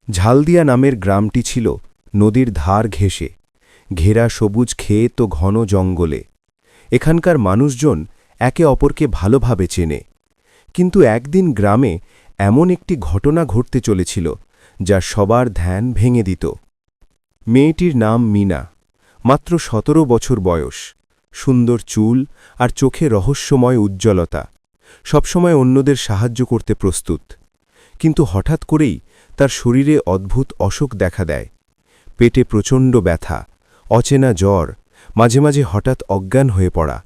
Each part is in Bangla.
ঝালদিয়া নামের গ্রামটি ছিল নদীর ধার ঘেঁষে ঘেরা সবুজ ক্ষেত ও ঘন জঙ্গলে। এখানকার মানুষজন একে অপরকে ভালোভাবে চেনে। কিন্তু একদিন গ্রামে এমন একটি ঘটনা ঘটতে চলেছিল যা সবার ধ্যান ভেঙে দিত। মেয়েটির নাম মিনা, মাত্র ১৭ বছর বয়স, সুন্দর চুল আর চোখে রহস্যময় উজ্জ্বলতা, সবসময় অন্যদের সাহায্য করতে প্রস্তুত। কিন্তু হঠাৎ করেই তার শরীরে অদ্ভুত অসুখ দেখা দেয়। পেটে প্রচণ্ড ব্যথা, অচেনা জ্বর, মাঝে মাঝে হঠাৎ অজ্ঞান হয়ে পড়া।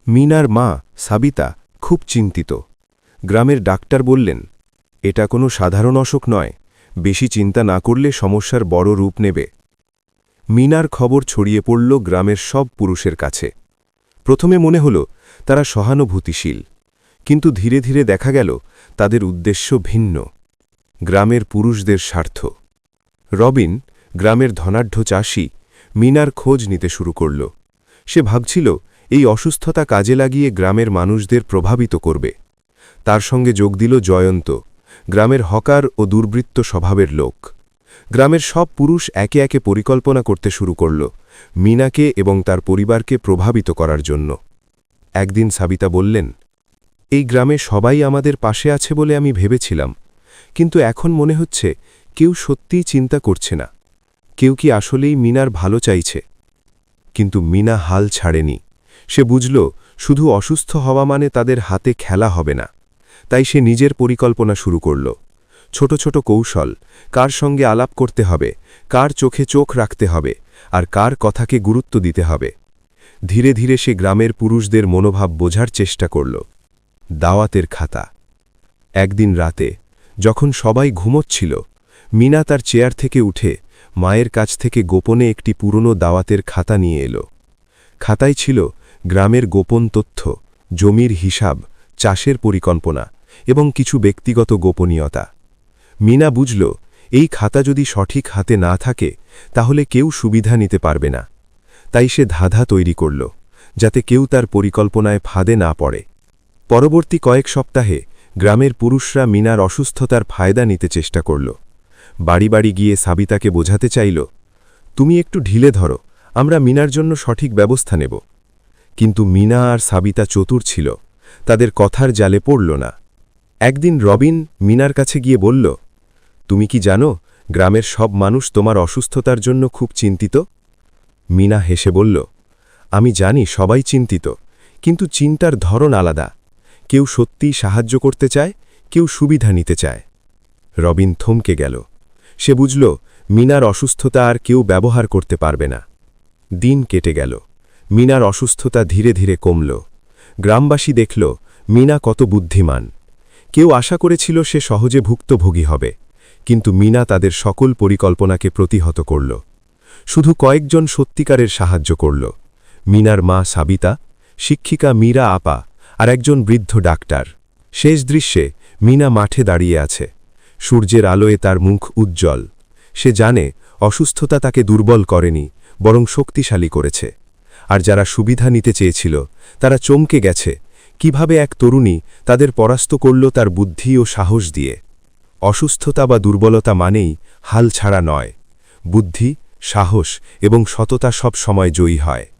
মিনার মা সাবিতা খুব চিন্তিত। গ্রামের ডাক্তার বললেন, এটা কোনো সাধারণ অসুখ নয়, বেশি চিন্তা না করলে সমস্যার বড় রূপ নেবে। মিনার খবর ছড়িয়ে পড়ল গ্রামের সব পুরুষের কাছে। প্রথমে মনে হল তারা সহানুভূতিশীল, কিন্তু ধীরে ধীরে দেখা গেল তাদের উদ্দেশ্য ভিন্ন। গ্রামের পুরুষদের স্বার্থ। রবিন, গ্রামের ধনাঢ্য চাষি, মিনার খোঁজ নিতে শুরু করল। সে ভাবছিল এই অসুস্থতা কাজে লাগিয়ে গ্রামের মানুষদের প্রভাবিত করবে। তার সঙ্গে যোগ দিল জয়ন্ত, গ্রামের হকার ও দুর্বৃত্ত স্বভাবের লোক। গ্রামের সব পুরুষ একে একে পরিকল্পনা করতে শুরু করল মিনাকে এবং তার পরিবারকে প্রভাবিত করার জন্য। একদিন সাবিতা বললেন, এই গ্রামে সবাই আমাদের পাশে আছে বলে আমি ভেবেছিলাম, কিন্তু এখন মনে হচ্ছে কেউ সত্যিই চিন্তা করছে না। কেউ কি আসলেই মিনার ভালো চাইছে? কিন্তু মিনা হাল ছাড়েনি। সে বুঝল শুধু অসুস্থ হওয়া মানে তাদের হাতে খেলা হবে না। তাই সে নিজের পরিকল্পনা শুরু করল। ছোট ছোট কৌশল, কার সঙ্গে আলাপ করতে হবে, কার চোখে চোখ রাখতে হবে, আর কার কথাকে গুরুত্ব দিতে হবে। ধীরে ধীরে সে গ্রামের পুরুষদের মনোভাব বোঝার চেষ্টা করল। দাওয়াতের খাতা। একদিন রাতে, যখন সবাই ঘুমোচ্ছিল, মিনা তার চেয়ার থেকে উঠে মায়ের কাছ থেকে গোপনে একটি পুরনো দাওয়াতের খাতা নিয়ে এলো। খাতায় ছিল গ্রামের গোপন তথ্য, জমির হিসাব, চাষের পরিকল্পনা এবং কিছু ব্যক্তিগত গোপনীয়তা। মিনা বুঝল এই খাতা যদি সঠিক হাতে না থাকে তাহলে কেউ সুবিধা নিতে পারবে না। তাই সে ধাঁধা তৈরি করল, যাতে কেউ তার পরিকল্পনায় ফাঁদে না পড়ে। পরবর্তী কয়েক সপ্তাহে গ্রামের পুরুষরা মিনার অসুস্থতার ফায়দা নিতে চেষ্টা করল। বাড়ি বাড়ি গিয়ে সাবিতাকে বোঝাতে চাইল, তুমি একটু ঢিলে ধরো, আমরা মিনার জন্য সঠিক ব্যবস্থা নেব। কিন্তু মিনা আর সাবিতা চতুর ছিল, তাদের কথার জালে পড়ল না। একদিন রবিন মিনার কাছে গিয়ে বলল, তুমি কি জানো গ্রামের সব মানুষ তোমার অসুস্থতার জন্য খুব চিন্তিত? মিনা হেসে বলল, আমি জানি সবাই চিন্তিত, কিন্তু চিন্তার ধরন আলাদা। কেউ সত্যিই সাহায্য করতে চায়, কেউ সুবিধা নিতে চায়। রবিন থমকে গেল। সে বুঝল মিনার অসুস্থতা আর কেউ ব্যবহার করতে পারবে না। দিন কেটে গেল। মিনার অসুস্থতা ধীরে ধীরে কমল। গ্রামবাসী দেখল মিনা কত বুদ্ধিমান। কেউ আশা করেছিল সে সহজে ভুক্তভোগী হবে, কিন্তু মিনা তাদের সকল পরিকল্পনাকে প্রতিহত করল। শুধু কয়েকজন সত্যিকারের সাহায্য করল, মিনার মা সাবিতা, শিক্ষিকা মীরা আপা আর একজন বৃদ্ধ ডাক্তার। শেষ দৃশ্যে মিনা মাঠে দাঁড়িয়ে আছে। সূর্যের আলোয় তার মুখ উজ্জ্বল। সে জানে অসুস্থতা তাকে দুর্বল করেনি, বরং শক্তিশালী করেছে। আর যারা সুবিধা নিতে চেয়েছিল তারা চমকে গেছে কিভাবে এক তরুণী তাদের পরাস্ত করল তার বুদ্ধি ও সাহস দিয়ে। অসুস্থতা বা দুর্বলতা মানেই হাল ছাড়া নয়। বুদ্ধি, সাহস এবং সততা সব সময় জয়ী হয়।